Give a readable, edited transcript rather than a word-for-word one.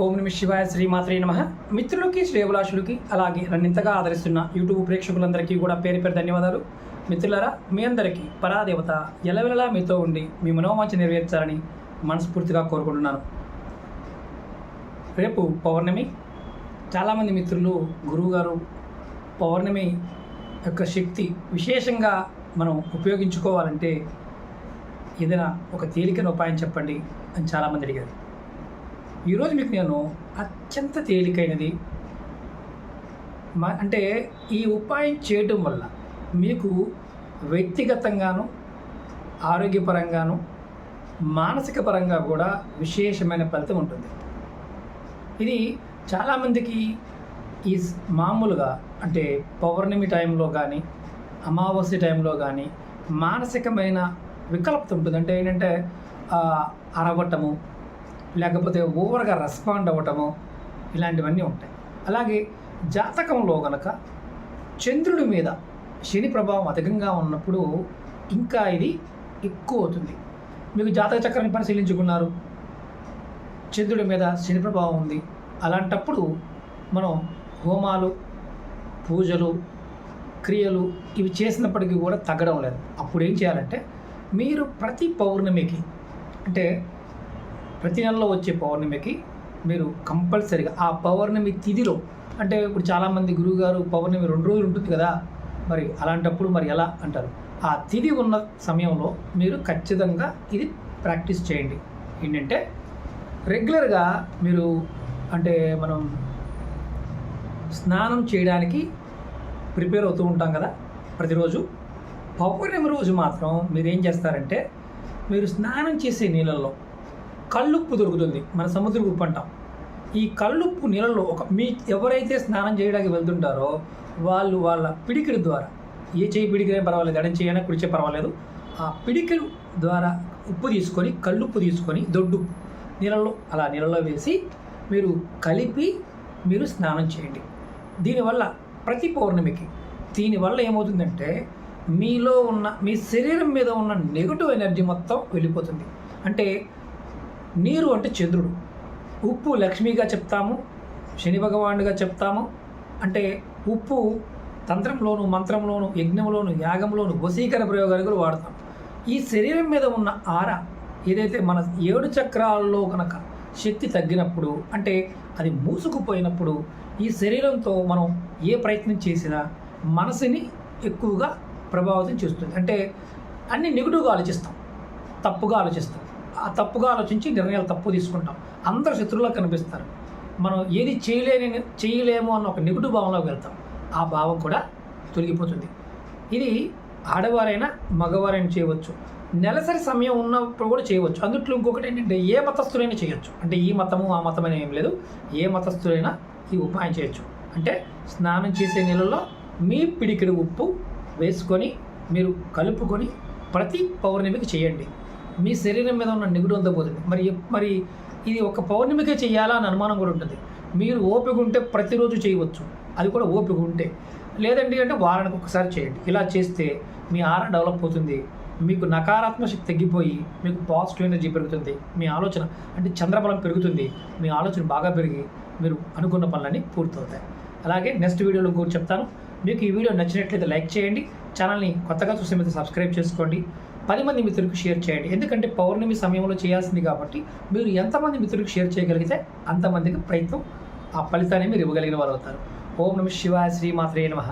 ఓం నమ శివాయ శ్రీమాత్రే నమః. మిత్రులకి శ్రేయభిలాషులకి అలాగే నన్ను ఇంతగా ఆదరిస్తున్న యూట్యూబ్ ప్రేక్షకులందరికీ కూడా పేరు పేరు ధన్యవాదాలు. మిత్రులారా, మీ అందరికీ పరాదేవత ఎల్లవెల్లలా మీతో ఉండి మీ మనోవాంఛ నెరవేర్చాలని మనస్ఫూర్తిగా కోరుకుంటున్నాను. రేపు పౌర్ణమి. చాలామంది మిత్రులు గురువుగారు పౌర్ణమి యొక్క శక్తి విశేషంగా మనం ఉపయోగించుకోవాలంటే ఏదైనా ఒక తేలికైన ఉపాయం చెప్పండి అని చాలామంది అడిగారు. ఈరోజు మీకు నేను అత్యంత తేలికైనది అంటే ఈ ఉపాయం చేయటం వల్ల మీకు వ్యక్తిగతంగాను ఆరోగ్యపరంగాను మానసిక పరంగా కూడా విశేషమైన ఫలితం ఉంటుంది. ఇది చాలామందికి ఈ మామూలుగా అంటే పౌర్ణమి టైంలో కానీ అమావాస్య టైంలో కానీ మానసికమైన వికల్పత ఉంటుంది. అంటే ఏంటంటే అరవటము, లేకపోతే ఓవర్గా రెస్పాండ్ అవ్వటము, ఇలాంటివన్నీ ఉంటాయి. అలాగే జాతకంలో కనుక చంద్రుడి మీద శని ప్రభావం అధికంగా ఉన్నప్పుడు ఇంకా ఇది ఎక్కువ అవుతుంది. మీకు జాతక చక్రాన్ని పరిశీలించుకున్నారు, చంద్రుడి మీద శని ప్రభావం ఉంది. అలాంటప్పుడు మనం హోమాలు, పూజలు, క్రియలు ఇవి చేసినప్పటికీ కూడా తగ్గడం లేదు. అప్పుడు ఏం చేయాలంటే మీరు ప్రతి పౌర్ణమికి అంటే ప్రతి నెలలో వచ్చే పౌర్ణమికి మీరు కంపల్సరీగా ఆ పౌర్ణమి తిథిలో అంటే ఇప్పుడు చాలామంది గురువుగారు పౌర్ణమి 2 రోజులు ఉంటుంది కదా, మరి అలాంటప్పుడు మరి ఎలా అంటారు, ఆ తిథి ఉన్న సమయంలో మీరు ఖచ్చితంగా ఇది ప్రాక్టీస్ చేయండి. ఏంటంటే రెగ్యులర్గా మీరు అంటే మనం స్నానం చేయడానికి ప్రిపేర్ అవుతూ ఉంటాం కదా ప్రతిరోజు. పౌర్ణమి రోజు మాత్రం మీరు ఏం చేస్తారంటే మీరు స్నానం చేసే నీళ్ళల్లో కల్లుప్పు దొరుకుతుంది, మన సముద్రపు ఉప్పు అంటాం. ఈ కల్లుప్పు నీళ్ళలో మీ ఎవరైతే స్నానం చేయడానికి వెళ్తుంటారో వాళ్ళ పిడికిడి ద్వారా, ఏ చేయి పిడికిడే పర్వాలేదు, ఎడం చేయైనా కుడి చేయి పర్వాలేదు, ఆ పిడికిడు ద్వారా ఉప్పు తీసుకొని కల్లుప్పు తీసుకొని దొడ్డు నీళ్ళలో వేసి మీరు కలిపి మీరు స్నానం చేయండి. దీనివల్ల ప్రతి పౌర్ణమికి దీనివల్ల ఏమవుతుందంటే మీలో ఉన్న మీ శరీరం మీద ఉన్న నెగటివ్ ఎనర్జీ మొత్తం వెళ్ళిపోతుంది. అంటే నీరు అంటే చంద్రుడు, ఉప్పు లక్ష్మిగా చెప్తాము, శని భగవానుడిగా చెప్తాము. అంటే ఉప్పు తంత్రంలోను, మంత్రంలోను, యజ్ఞంలోను, యాగంలోను వశీకరణ ప్రయోగాలు కూడా వాడతాం. ఈ శరీరం మీద ఉన్న ఏదైతే మన 7 చక్రాల్లో కనుక శక్తి తగ్గినప్పుడు అంటే అది మూసుకుపోయినప్పుడు ఈ శరీరంతో మనం ఏ ప్రయత్నం చేసినా మనసుని ఎక్కువగా ప్రభావితం చేస్తుంది. అంటే అన్ని నెగిటివ్గా ఆలోచిస్తాం, తప్పుగా ఆలోచిస్తాం. ఆ తప్పుగా ఆలోచించి నిర్ణయాలు తప్పు తీసుకుంటాం. అందరు శత్రువులా కనిపిస్తారు. మనం ఏది చేయలేము అన్న ఒక నెగిటివ్ భావంలోకి వెళ్తాం. ఆ భావం కూడా తొలగిపోతుంది. ఇది ఆడవారైనా మగవారైనా చేయవచ్చు. నెలసరి సమయం ఉన్నప్పుడు కూడా చేయవచ్చు. అందుట్లో ఇంకొకటి ఏంటంటే ఏ మతస్థులైనా చేయొచ్చు. అంటే ఈ మతము ఆ మతం అని ఏం లేదు, ఏ మతస్థులైనా ఈ ఉపాయం చేయొచ్చు. అంటే స్నానం చేసే నీళ్ళలో మీ పిడికిడి ఉప్పు వేసుకొని మీరు కలుపుకొని ప్రతి పౌర్ణమికి చేయండి. మీ శరీరం మీద ఉన్న నెగిటివ్ అంతా పోతుంది. మరి ఇది ఒక పౌర్ణమికే చేయాలా అని అనుమానం కూడా ఉంటుంది. మీరు ఓపిక ఉంటే ప్రతిరోజు చేయవచ్చు, అది కూడా ఓపిక ఉంటే. లేదండి అంటే వారానికి ఒకసారి చేయండి. ఇలా చేస్తే మీ ఆరా డెవలప్ అవుతుంది. మీకు నకారాత్మక శక్తి తగ్గిపోయి మీకు పాజిటివ్ ఎనర్జీ పెరుగుతుంది. మీ ఆలోచన అంటే చంద్రబలం పెరుగుతుంది. మీ ఆలోచన బాగా పెరిగి మీరు అనుకున్న పనులన్నీ పూర్తవుతాయి. అలాగే నెక్స్ట్ వీడియోలో కూడా చెప్తాను. మీకు ఈ వీడియో నచ్చినట్లయితే లైక్ చేయండి. ఛానల్ని కొత్తగా చూసే మీద సబ్స్క్రైబ్ చేసుకోండి. 10 మంది మిత్రులకు షేర్ చేయండి. ఎందుకంటే పౌర్ణమి సమయంలో చేయాల్సింది కాబట్టి మీరు ఎంతమంది మిత్రులకు షేర్ చేయగలిగితే అంతమందికి ప్రయత్నం ఆ ఫలితాన్ని మీరు ఇవ్వగలిగిన వారు అవుతారు. ఓం నమ శివాయ శ్రీమాత్రే నమః.